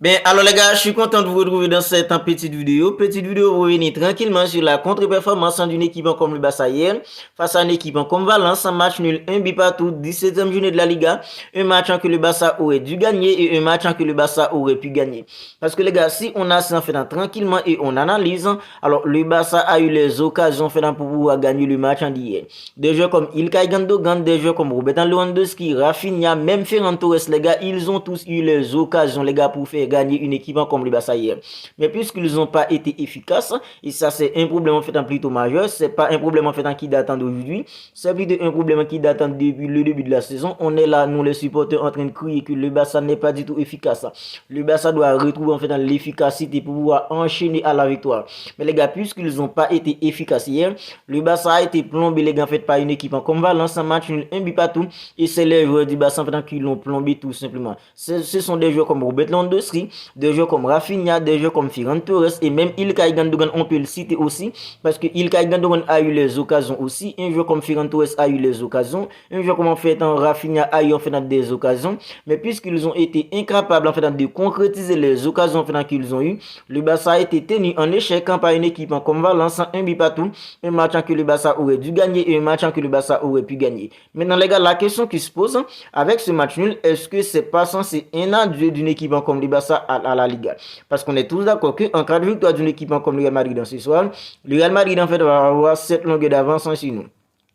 Ben alors les gars, je suis content de vous retrouver dans cette petite vidéo. Petite vidéo pour revenir tranquillement sur la contre-performance d'une équipe comme le Barça hier face à une équipe comme Valence, un match nul, un but partout, 17e journée de la Liga, un match que le Barça aurait dû gagner et un match que le Barça aurait pu gagner. Parce que les gars, si on a ça fait tranquillement et on analyse, alors le Barça a eu les occasions fait pour pouvoir gagner le match d'hier. Des joueurs comme Ilkay Gundogan, des joueurs comme Robert Lewandowski, Rafinha, même Ferran Torres, les gars, ils ont tous eu les occasions les gars pour faire gagner une équipe comme le Barça hier. Mais puisqu'ils n'ont pas été efficaces, et ça c'est un problème en fait plutôt majeur, c'est pas un problème en fait qui date d'aujourd'hui, c'est plutôt un problème qui date depuis le début de la saison. On est là, nous les supporters, en train de crier que le Barça n'est pas du tout efficace. Le Barça doit retrouver en fait l'efficacité pour pouvoir enchaîner à la victoire. Mais les gars, puisqu'ils n'ont pas été efficaces hier, le Barça a été plombé les gars en fait par une équipe comme Valence, un match nul, un but partout, et c'est les joueurs du Barça en fait qui l'ont plombé tout simplement. Ce sont des joueurs comme Robert Lewandowski, des joueurs comme Rafinha, des joueurs comme Ferran Torres et même Ilkay Gundogan, on peut le citer aussi parce que Ilkay Gundogan a eu les occasions aussi, un joueur comme Ferran Torres a eu les occasions, un joueur comme en fait Rafinha a eu en fait des occasions, mais puisqu'ils ont été incapables en fait de concrétiser les occasions en fait qu'ils ont eu, le Barça a été tenu en échec par une équipe comme Valence, un but partout, un match que le Barça aurait dû gagner et un match que le Barça aurait pu gagner. Maintenant les gars, la question qui se pose avec ce match nul, est-ce que c'est pas censé un adieu d'une équipe comme le Barça à la Liga? Parce qu'on est tous d'accord qu'en cas de victoire d'une équipe comme le Real Madrid dans ce soir, le Real Madrid en fait va avoir 7 longueurs d'avance sur nous.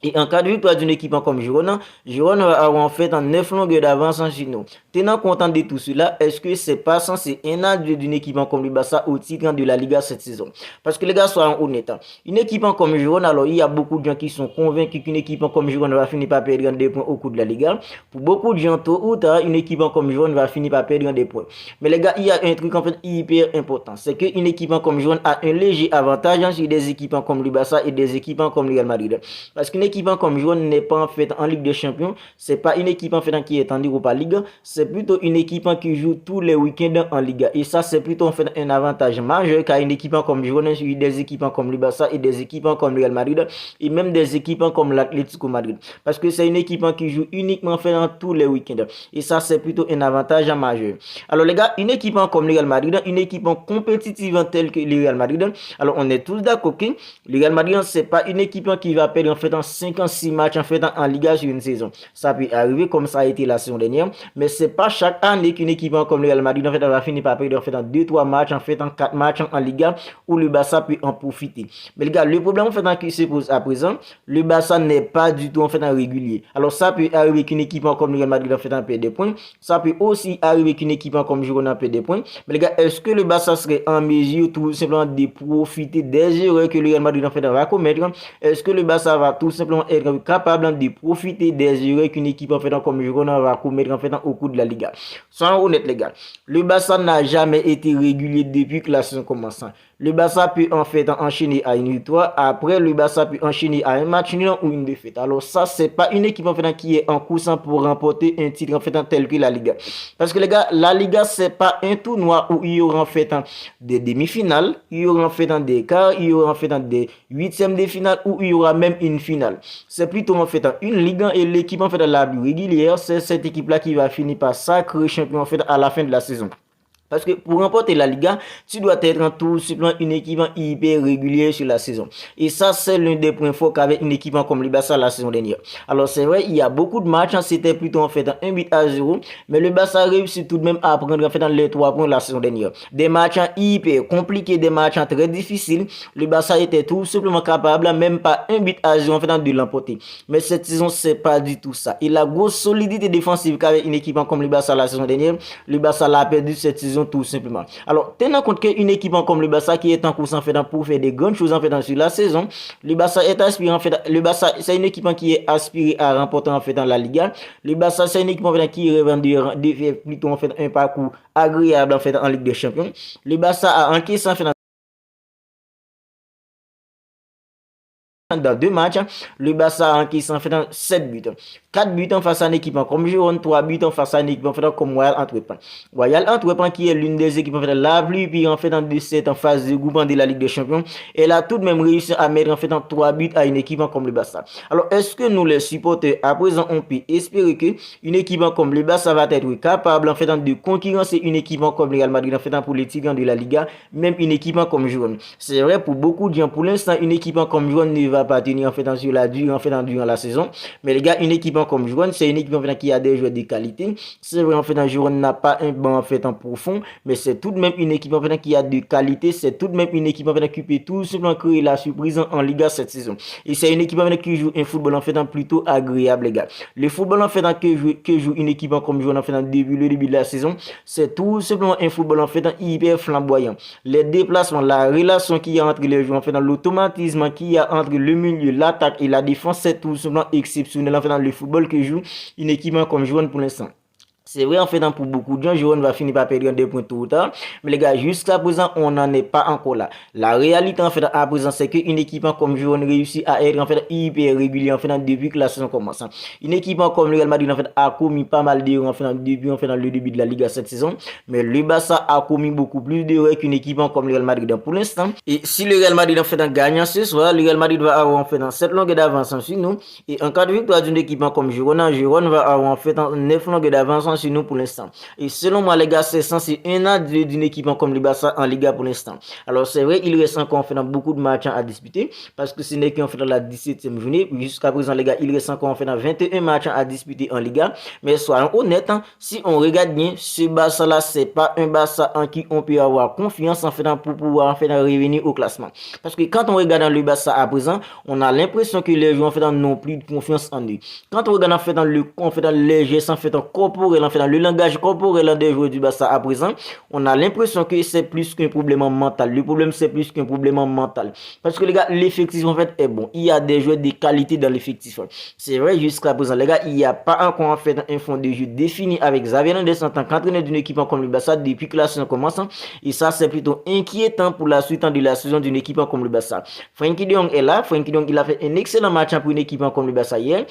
Et en cas de victoire d'une équipe comme Girona, Girona va avoir en fait en 9 longueurs d'avance en Gino. Tenant compte de tout cela, est-ce que c'est pas censé un adieu d'une équipe comme le Barça au titre de la Liga cette saison? Parce que les gars, soyons honnêtes. Une équipe comme Girona, alors il y a beaucoup de gens qui sont convaincus qu'une équipe comme Girona va finir par perdre des points au cours de la Liga. Pour beaucoup de gens, tôt ou tard, une équipe comme Girona va finir par perdre des points. Mais les gars, il y a un truc en fait hyper important. C'est qu'une équipe comme Girona a un léger avantage sur des équipes comme le Barça et des équipes comme le Real Madrid. Parce qu'une équipe comme Girona n'est pas en fait en Ligue des Champions, c'est pas une équipe en fait qui est en Europa League, c'est plutôt une équipe qui joue tous les week-ends en Liga. Et ça, c'est plutôt en fait un avantage majeur car une équipe comme Girona suit des équipes comme le Barça et des équipes comme le Real Madrid et même des équipes comme l'Atlético Madrid. Parce que c'est une équipe qui joue uniquement en fait tous les week-ends. Et ça, c'est plutôt un avantage majeur. Alors les gars, une équipe comme le Real Madrid, une équipe compétitive telle que le Real Madrid, alors on est tous d'accord que le Real Madrid, c'est pas une équipe qui va perdre en fait en 56 matchs en fait en Liga sur une saison. Ça peut arriver comme ça a été la saison dernière, mais c'est pas chaque année qu'une équipe comme le Real Madrid en fait va finir par perdre en fait en 2-3 matchs en fait en 4 matchs en Liga où le Barça peut en profiter. Mais les gars, le problème en fait qui se pose à présent, le Barça n'est pas du tout en fait en régulier. Alors ça peut arriver qu'une équipe comme le Real Madrid en fait en perd des points, ça peut aussi arriver qu'une équipe comme Girona perd des points. Mais les gars, est-ce que le Barça serait en mesure tout simplement de profiter des erreurs que le Real Madrid en fait va commettre? Est-ce que le Barça va tout simplement être capable de profiter des erreurs qu'une équipe en fait comme Girona va commettre en fait au cours de la Liga? Soyons honnêtes les gars, le Barça n'a jamais été régulier depuis que la saison commence. Le Barça peut en fait enchaîner à une victoire, après le Barça peut enchaîner à un match nul ou une défaite. Alors ça, c'est pas une équipe en fait qui est en course pour remporter un titre en fait tel que la Liga. Parce que les gars, la Liga, c'est pas un tournoi où il y aura en fait des demi-finales, il y aura en fait des quarts, il y aura en fait des huitièmes de finale ou il y aura même une finale. C'est plutôt en fait une ligue et l'équipe en fait la plus régulière, c'est cette équipe-là qui va finir par sacrer champion en fait à la fin de la saison. Parce que pour remporter la Liga, tu dois être tout simplement une équipe hyper régulière sur la saison. Et ça, c'est l'un des points forts qu'avait une équipe comme le Barça la saison dernière. Alors c'est vrai, il y a beaucoup de matchs, c'était plutôt en fait 1-0, mais le Barça réussit tout de même à prendre en fait les 3 points la saison dernière. Des matchs hyper compliqués, des matchs très difficiles. Le Barça était tout simplement capable, même pas 1-0 en fait de l'emporter. Mais cette saison, c'est pas du tout ça. Et la grosse solidité défensive qu'avait une équipe comme le Barça la saison dernière, le Barça l'a perdu cette saison tout simplement. Alors, tenant compte qu'une équipe comme le Barça qui est en course en fait pour faire des grandes choses en fait sur la saison, le Barça est aspiré en fait, le Barça c'est une équipe qui est aspirée à remporter en fait dans la Liga. Le Barça c'est une équipe en fait qui rêve de faire plutôt en fait un parcours agréable en fait en Ligue des Champions. Le Barça a encaissé en fait Dans 2 matchs, le Barça a encaissé en fait 7 buts. 4 buts face à une équipe comme Girona, 3 buts face à une équipe en fait comme Royal Antwerp. Royal Antwerp qui est l'une des équipes en fait la plus pire en fait de cette en phase de groupe de la Ligue des Champions, elle a tout de même réussi à mettre en fait 3 buts à une équipe comme le Barça. Alors est-ce que nous les supporters à présent on peut espérer que une équipe comme le Barça va être capable en fait de concurrencer une équipe comme le Real Madrid en fait pour les Tigres de la Liga, même une équipe comme Girona. C'est vrai pour beaucoup de gens, pour l'instant une équipe comme Girona ne va pas tenir en fait sur la durée en fait durant la saison, mais les gars, une équipe comme Girona, c'est une équipe en fait qui a des joueurs de qualité. C'est vrai en fait Girona n'a pas un banc en fait en profond, mais c'est tout de même une équipe en fait qui a de qualité, c'est tout de même une équipe en fait qui peut tout simplement créer la surprise en Liga cette saison. Et c'est une équipe en fait qui joue un football en fait plutôt agréable les gars. Le football en fait que joue une équipe comme Girona en fait depuis le début de la saison, c'est tout simplement un football en fait hyper flamboyant. Les déplacements, la relation qu'il y a entre les joueurs en fait dans l'automatisme qu'il y a entre le milieu, l'attaque et la défense, c'est tout simplement exceptionnel en fait dans le football que joue une équipe comme Girona pour l'instant. C'est vrai en fait pour beaucoup de gens, Girona va finir par perdre des points tout ou tard. Mais les gars, jusqu'à présent, on n'en est pas encore là. La réalité en fait à présent, c'est qu'une équipe comme Girona réussit à être en fait hyper régulière en fait depuis que la saison commence. Une équipe comme le Real Madrid en fait a commis pas mal d'erreurs en fait depuis en fait dans le début de la Liga cette saison. Mais le Barça a commis beaucoup plus d'erreurs qu'une équipe comme le Real Madrid pour l'instant. Et si le Real Madrid en fait gagne ce soir, le Real Madrid va avoir en fait dans 7 longueurs d'avance sur nous. Et en cas de victoire d'une équipe comme Girona, Girona va avoir en fait 9 longueurs d'avance sur nous pour l'instant. Et selon moi, les gars, c'est censé un an d'une équipe comme le Barça en Liga pour l'instant. Alors, c'est vrai, il reste encore en fait beaucoup de matchs à disputer parce que ce n'est qu'en fait dans la 17e journée. Jusqu'à présent, les gars, il reste encore en fait 21 matchs à disputer en Liga. Mais soyons honnêtes, si on regarde bien, ce Barça-là, c'est pas un Barça en qui on peut avoir confiance en fait pour pouvoir en fait revenir au classement. Parce que quand on regarde le Barça à présent, on a l'impression que les joueurs en fait n'ont plus de confiance en eux. Quand on regarde en fait dans les gestes en fait corporel, en fait dans le langage corporel des joueurs du Barça à présent, on a l'impression que c'est plus qu'un problème mental. Le problème, c'est plus qu'un problème mental. Parce que les gars, l'effectif en fait est bon. Il y a des joueurs de qualité dans l'effectif. C'est vrai, jusqu'à présent, les gars, il n'y a pas encore en fait un fond de jeu défini avec Xavi Hernandez en tant qu'entraîneur d'une équipe comme le Barça depuis que la saison commence. Et ça, c'est plutôt inquiétant pour la suite de la saison d'une équipe comme le Barça. Frenkie de Jong est là. Frenkie de Jong, il a fait un excellent match pour une équipe comme le Barça hier.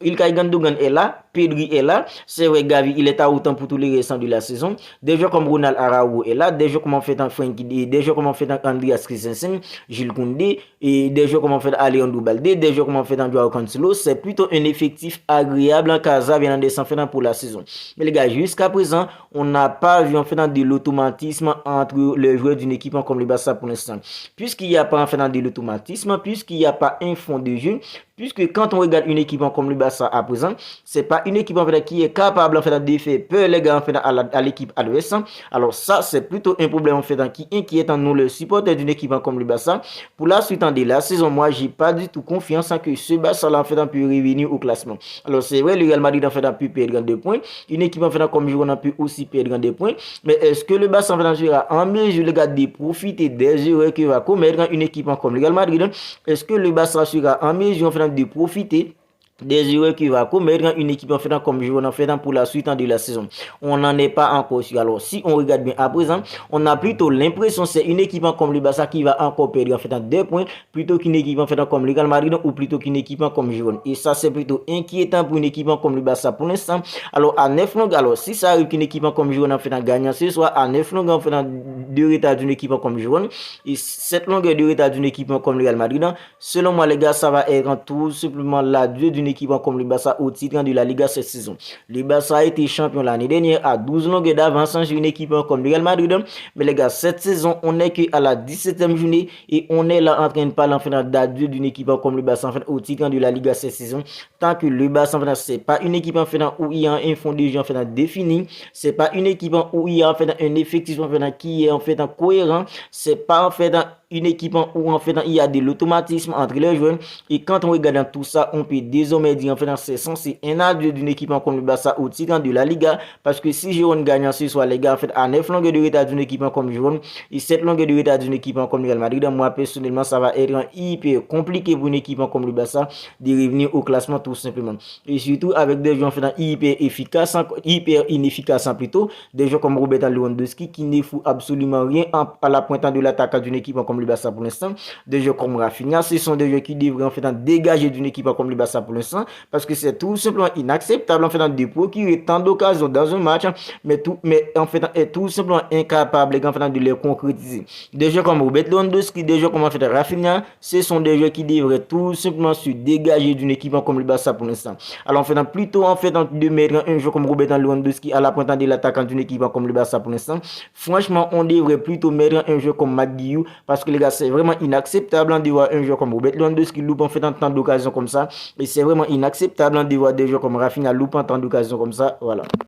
Ilkay Gundogan est là. Pedri est là. C'est vrai, Gavi, il est à autant pour tous les récents de la saison. Des joueurs comme Ronald Araujo est là. Des joueurs comme en fait Frenkie, des joueurs comme en fait Andreas Christensen, Jules Koundé, et des joueurs comme en fait Alejandro Balde, des joueurs comme en fait Joao Cancelo. C'est plutôt un effectif agréable en Casa bien en pour la saison. Mais les gars, jusqu'à présent, on n'a pas vu en fait de l'automatisme entre les joueurs d'une équipe comme le Barça pour l'instant. Puisqu'il n'y a pas en fait de l'automatisme, puisqu'il n'y a pas un fond de jeu, puisque quand on regarde une équipe comme le Barça à présent, c'est pas une équipe en fait qui est capable en fait de faire peur les gars en fait à l'équipe adverse. Alors ça c'est plutôt un problème en fait qui inquiète nous les supporters d'une équipe comme le Barça. Pour la suite de la saison, moi j'ai pas du tout confiance en que ce Barça là en fait peut revenir au classement. Alors c'est vrai, le Real Madrid en fait a pu perdre des points, une équipe en fait comme Girona peut aussi perdre des points, mais est-ce que le Barça en fait sera en mesure les gars de profiter des erreurs que va commettre une équipe comme le Real Madrid? Est-ce que le Barça sera en mesure en fait de profiter des erreurs qui va commettre une équipe en fait comme Girona en fait pour la suite de la saison? On n'en est pas encore sûr. Alors si on regarde bien à présent, on a plutôt l'impression c'est une équipe comme le Barça qui va encore perdre en fait des points plutôt qu'une équipe en fait comme le Real Madrid ou plutôt qu'une équipe comme Girona. Et ça c'est plutôt inquiétant pour une équipe comme le Barça pour l'instant. Alors à 9 longues, alors si ça arrive qu'une équipe comme Girona en fait gagne ce soir, à 9 longues en fait de retard d'une équipe comme Girona et 7 longues de retard d'une équipe comme le Real Madrid, selon moi les gars, ça va être tout simplement la durée d'une équipe comme le Barça au titre de la Liga cette saison. Le Barça a été champion l'année dernière à 12 longueurs d'avance sur une équipe comme le Real Madrid. Mais les gars, cette saison, on n'est qu'à la 17e journée et on est là en train de parler en fait d'adieu d'une équipe comme le Barça en fait au titre de la Liga cette saison. Tant que le Barça en fait c'est pas une équipe en fait où il y a un fond de jeu en fait défini, c'est pas une équipe où il y a en fait un effectif en fait qui est en fait cohérent, c'est pas en fait une équipe où en fait il y a de l'automatisme entre les joueurs. Et quand on regarde tout ça, on peut désormais dire en fait c'est censé un adieu d'une équipe comme le Barça au titre de la Liga, parce que si Girona gagne ce soir les gars en fait à 9 longueurs de retard d'une équipe comme Girona et 7 longueurs de retard d'une équipe comme le Real Madrid, moi personnellement ça va être hyper compliqué pour une équipe comme le Barça de revenir au classement tout simplement. Et surtout avec des joueurs en fait hyper efficaces, hyper inefficaces plutôt, des joueurs comme Robert Lewandowski qui ne fout absolument rien à la pointe de l'attaque d'une équipe comme comme le Barça pour l'instant. Des joueurs comme Rafinha, ce sont des joueurs qui devraient en fait dégager d'une équipe comme le Barça pour l'instant parce que c'est tout simplement inacceptable en fait de procurer tant d'occasions dans un match, mais en fait est tout simplement incapable en fait de les concrétiser. Des joueurs comme Robert Lewandowski, des joueurs comme en fait Rafinha, ce sont des joueurs qui devraient tout simplement se dégager d'une équipe comme le Barça pour l'instant. Alors en fait plutôt en fait de mettre un joueur comme Robert Lewandowski à la pointe de l'attaquant d'une équipe comme le Barça pour l'instant. Franchement, on devrait plutôt mettre un joueur comme Maguire parce que les gars, c'est vraiment inacceptable de voir un joueur comme Robert Lewandowski loupe en fait en temps d'occasion comme ça. Et c'est vraiment inacceptable de voir des joueurs comme Rafinha loupe en temps d'occasion comme ça. Voilà.